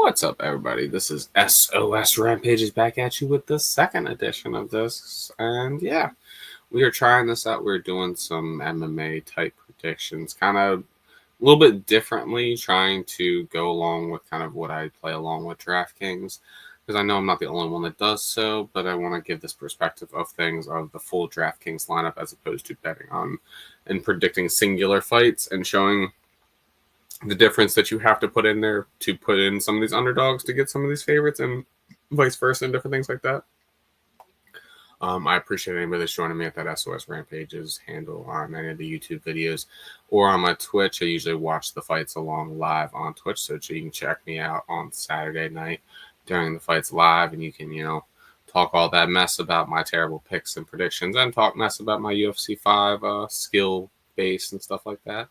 What's up, everybody? This is SOS Rampages back at you with the second edition of this. And yeah, we are trying this out. We're doing some MMA type predictions, kind of a little bit differently, trying to go along with kind of what I play along with DraftKings. Because I know I'm not the only one that does so, but I want to give this perspective of things of the full DraftKings lineup as opposed to betting on and predicting singular fights and showing the difference that you have to put in there to put in some of these underdogs to get some of these favorites and vice versa and different things like that. I appreciate anybody that's joining me at that SOS Rampages handle on any of the YouTube videos or on my Twitch. I usually watch the fights along live on Twitch, so you can check me out on Saturday night during the fights live, and you can, talk all that mess about my terrible picks and predictions and talk mess about my UFC 5 skill base and stuff like that.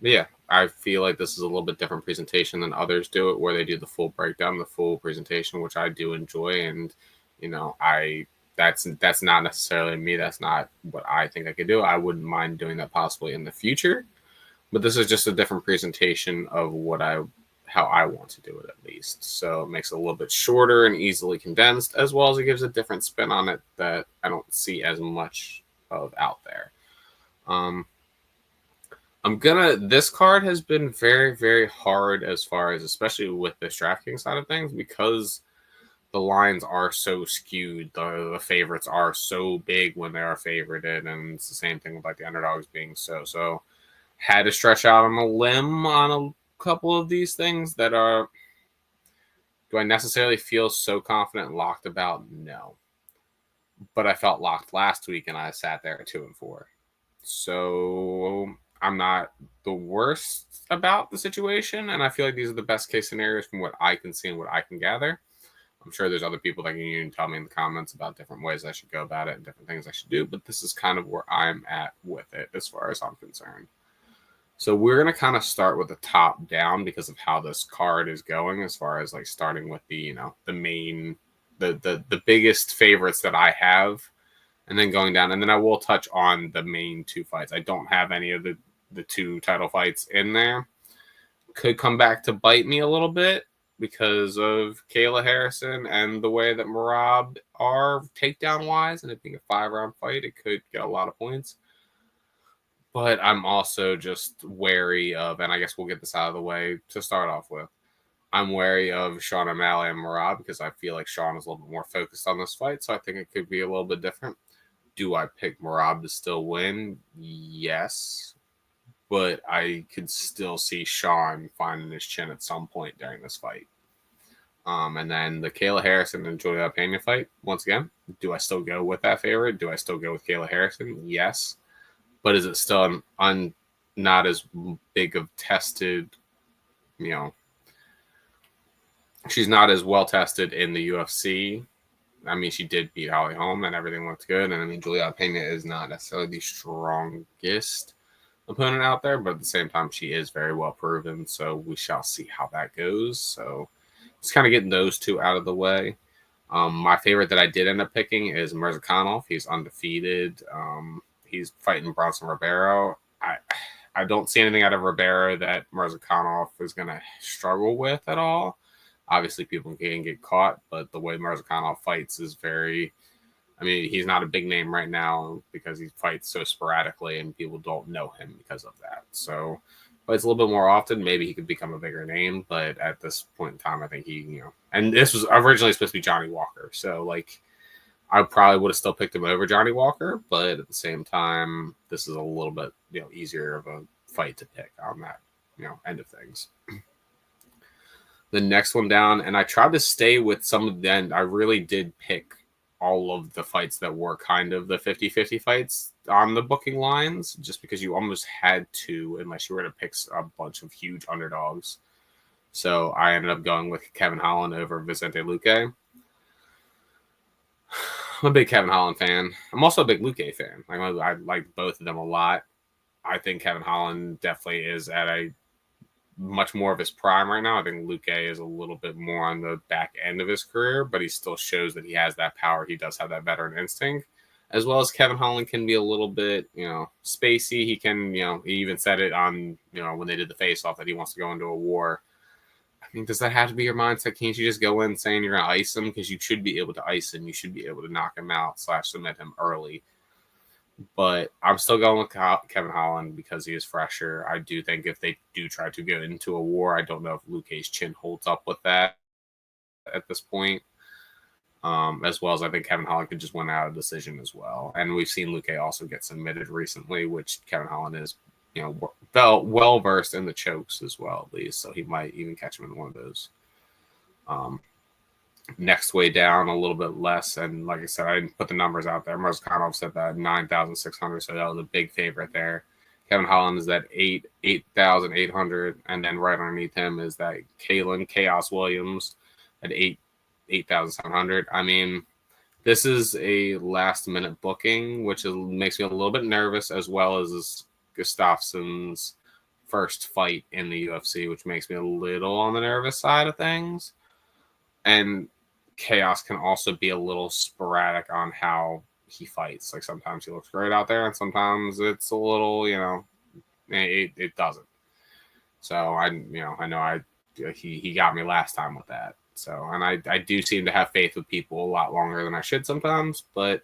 Yeah, I feel like this is a little bit different presentation than others do it, where they do the full breakdown, the full presentation, which I do enjoy. And, that's not necessarily me. That's not what I think I could do. I wouldn't mind doing that possibly in the future, but this is just a different presentation of how I want to do it, at least. So it makes it a little bit shorter and easily condensed, as well as it gives a different spin on it that I don't see as much of out there. This card has been very, very hard as far as, especially with this DraftKings side of things, because the lines are so skewed. The favorites are so big when they are favorited, and it's the same thing with like the underdogs being so. Had to stretch out on a limb on a couple of these things that are. Do I necessarily feel so confident and locked about? No. But I felt locked last week, and I sat there at 2-4. So I'm not the worst about the situation, and I feel like these are the best case scenarios from what I can see and what I can gather. I'm sure there's other people that can even tell me in the comments about different ways I should go about it and different things I should do, but this is kind of where I'm at with it as far as I'm concerned. So we're going to kind of start with the top down because of how this card is going, as far as like starting with the main, the biggest favorites that I have, and then going down, and then I will touch on the main two fights. I don't have any of the two title fights in there. Could come back to bite me a little bit because of Kayla Harrison and the way that Merab are takedown-wise, and it being a 5-round fight, it could get a lot of points. But I'm also just wary of, and I guess we'll get this out of the way to start off with, I'm wary of Sean O'Malley and Merab because I feel like Sean is a little bit more focused on this fight, so I think it could be a little bit different. Do I pick Merab to still win? Yes. But I could still see Sean finding his chin at some point during this fight. And then the Kayla Harrison and Julia Pena fight, once again, do I still go with that favorite? Do I still go with Kayla Harrison? Yes. But is it still not as big of tested, she's not as well tested in the UFC. I mean, she did beat Holly Holm and everything looked good. And I mean, Julia Pena is not necessarily the strongest opponent out there, but at the same time, she is very well proven. So we shall see how that goes. So just kind of getting those two out of the way. My favorite that I did end up picking is Mirzakhanov. He's undefeated. He's fighting Bronson Ribeiro. I don't see anything out of Ribeiro that Mirzakhanov is going to struggle with at all. Obviously, people can get caught, but the way Mirzakhanov fights is very... I mean, he's not a big name right now because he fights so sporadically and people don't know him because of that. So, fights a little bit more often. Maybe he could become a bigger name, but at this point in time, I think he, and this was originally supposed to be Johnny Walker. So, I probably would have still picked him over Johnny Walker, but at the same time, this is a little bit, easier of a fight to pick on that, end of things. The next one down, and I tried to stay with some of them. I really did pick all of the fights that were kind of the 50-50 fights on the booking lines, just because you almost had to, unless you were to pick a bunch of huge underdogs. So I ended up going with Kevin Holland over Vicente Luque. I'm a big Kevin Holland fan. I'm also a big Luque fan. I like both of them a lot. I think Kevin Holland definitely is at a much more of his prime right now. I think Luque is a little bit more on the back end of his career, but he still shows that he has that power. He does have that veteran instinct, as well as Kevin Holland can be a little bit, spacey. He can, he even said it on, when they did the face-off that he wants to go into a war. mean, does that have to be your mindset? Can't you just go in saying you're going to ice him? Because you should be able to ice him. You should be able to knock him out / submit him early. But I'm still going with Kevin Holland because he is fresher. I do think if they do try to go into a war, I don't know if Luque's chin holds up with that at this point. As well as I think Kevin Holland could just win out a decision as well. And we've seen Luque also get submitted recently, which Kevin Holland is, well versed in the chokes as well, at least. So he might even catch him in one of those. Next way down a little bit less, and like I said, I didn't put the numbers out there. Murzakanov said that 9,600, so that was a big favorite there. Kevin Holland is at 8,800, and then right underneath him is that Kalen Chaos Williams at 8,700. I mean, this is a last minute booking, which makes me a little bit nervous, as well as Gustafsson's first fight in the UFC, which makes me a little on the nervous side of things. And Chaos can also be a little sporadic on how he fights. Like sometimes he looks great out there, and sometimes it's a little, it doesn't. So he got me last time with that. So, and I do seem to have faith with people a lot longer than I should sometimes, but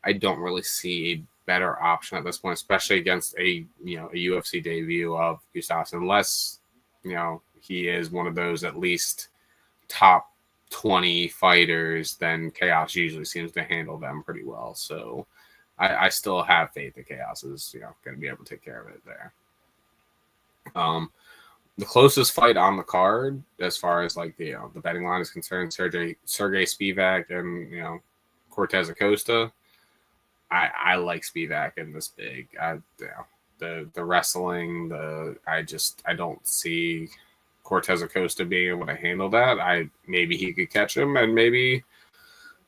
I don't really see a better option at this point, especially against a UFC debut of Gustafsson, unless he is one of those at least top 20 fighters. Then Chaos usually seems to handle them pretty well. So I still have faith that Chaos is going to be able to take care of it there. The closest fight on the card, as far as like the betting line is concerned, Sergey Spivak and Cortez Acosta. I like Spivak in this big. The wrestling, I don't see Cortez Acosta being able to handle that. Maybe he could catch him, and maybe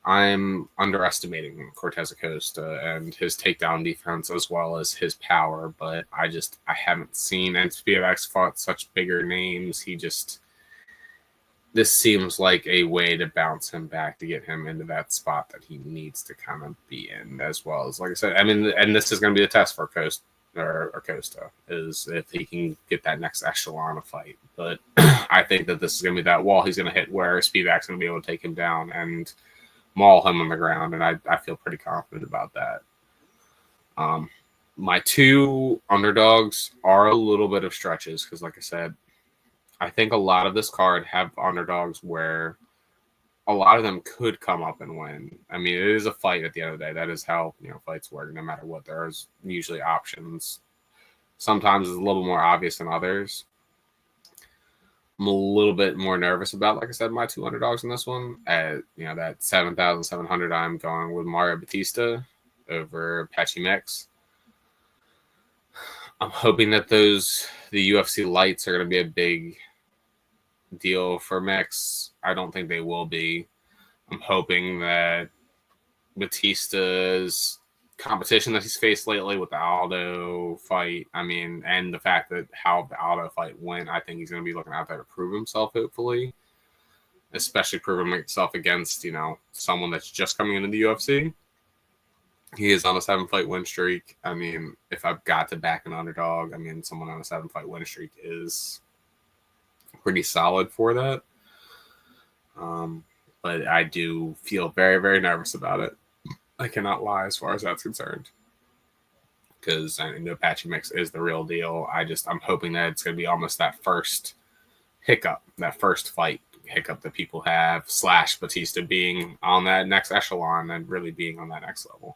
I'm underestimating Cortez Acosta and his takedown defense as well as his power, but I haven't seen, and Spivak's fought such bigger names. This seems like a way to bounce him back to get him into that spot that he needs to kind of be in, as well as, like I said, I mean, and this is going to be a test for Costa, is if he can get that next echelon of fight. But I think that this is going to be that wall he's going to hit where Spivak's going to be able to take him down and maul him on the ground, and I feel pretty confident about that. My two underdogs are a little bit of stretches because, like I said, I think a lot of this card have underdogs where a lot of them could come up and win. I mean, it is a fight at the end of the day. That is how fights work. No matter what, there's usually options. Sometimes it's a little more obvious than others. I'm a little bit more nervous about, like I said, my two underdogs in this one. At that 7,700, I'm going with Mario Batista over Patchy Mix. I'm hoping that the UFC lights are going to be a big deal for Mix. I don't think they will be. I'm hoping that Batista's competition that he's faced lately with the Aldo fight, and the fact that how the Aldo fight went, I think he's going to be looking out there to prove himself, hopefully. Especially proving himself against, someone that's just coming into the UFC. He is on a 7-fight win streak. I mean, if I've got to back an underdog, someone on a 7-fight win streak is pretty solid for that. But I do feel very, very nervous about it. I cannot lie as far as that's concerned. Because I know Patchy Mix is the real deal. I'm hoping that it's going to be almost that first hiccup, that first fight hiccup that people have, / Batista being on that next echelon and really being on that next level.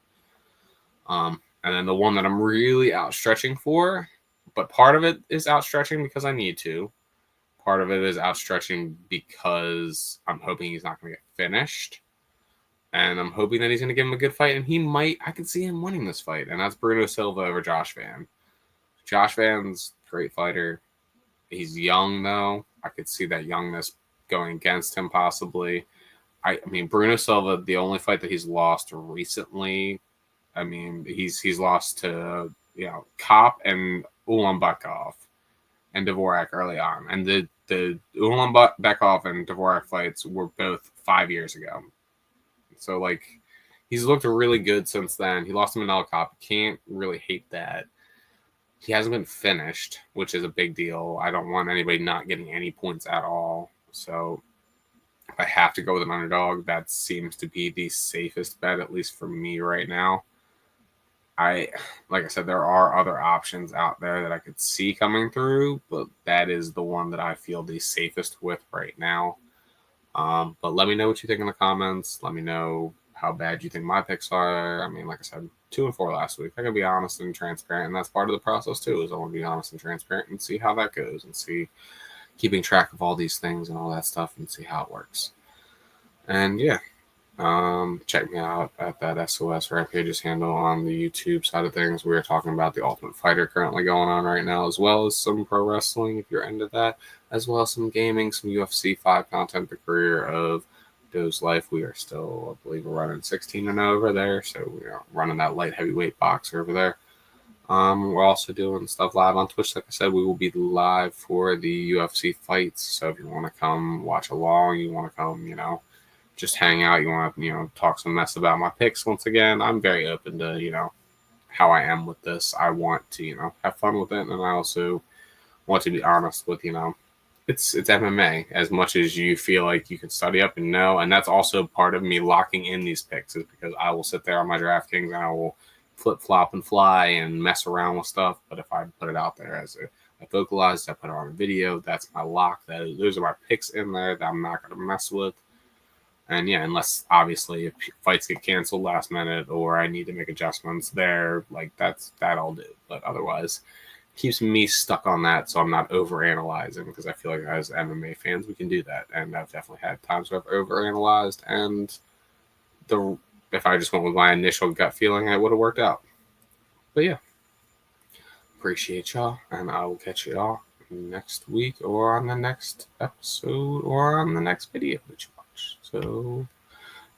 And then the one that I'm really outstretching for, but part of it is outstretching because I need to. Part of it is outstretching because I'm hoping he's not going to get finished. And I'm hoping that he's going to give him a good fight. And I could see him winning this fight. And that's Bruno Silva over Josh Van. Josh Van's a great fighter. He's young, though. I could see that youngness going against him possibly. Bruno Silva, the only fight that he's lost recently, he's lost to, Kopp and Ulanbekov and Dvorak early on. And the Ulanbekov and Dvorak fights were both 5 years ago. So, he's looked really good since then. He lost to Manel Kopp. Can't really hate that. He hasn't been finished, which is a big deal. I don't want anybody not getting any points at all. So if I have to go with an underdog, that seems to be the safest bet, at least for me right now. Like I said, there are other options out there that I could see coming through, but that is the one that I feel the safest with right now. But let me know what you think in the comments. Let me know how bad you think my picks are. I mean, like I said, 2-4 last week. I can be honest and transparent, and that's part of the process too. Is I want to be honest and transparent and see how that goes, and see keeping track of all these things and all that stuff, and see how it works. And yeah, check me out at that SOS Rampages handle on the YouTube side of things. We're talking about the Ultimate Fighter currently going on right now, as well as some pro wrestling if you're into that, as well as some gaming, some UFC 5 content, the career of Doe's life. We are still, I believe, we're running 16-0 over there, so we are running that light heavyweight boxer over there. We're also doing stuff live on Twitch. Like I said, we will be live for the UFC fights. So if you want to come watch along, you want to come, just hang out, you want to, talk some mess about my picks once again, I'm very open to, how I am with this. I want to, have fun with it. And I also want to be honest with, it's MMA as much as you feel like you can study up and know. And that's also part of me locking in these picks is because I will sit there on my DraftKings and I will flip flop and fly and mess around with stuff. But if I put it out there I vocalize, I put it on a video, that's my lock. Those are my picks in there that I'm not going to mess with. And yeah, unless obviously if fights get canceled last minute or I need to make adjustments there, like that I'll do. But otherwise, keeps me stuck on that, so I'm not over analyzing because I feel like as MMA fans we can do that, and I've definitely had times where I've over analyzed, and if I just went with my initial gut feeling, it would have worked out. But yeah, appreciate y'all, and I will catch y'all next week or on the next episode or on the next video that you watch. So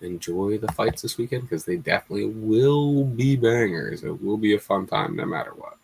enjoy the fights this weekend because they definitely will be bangers. It will be a fun time no matter what.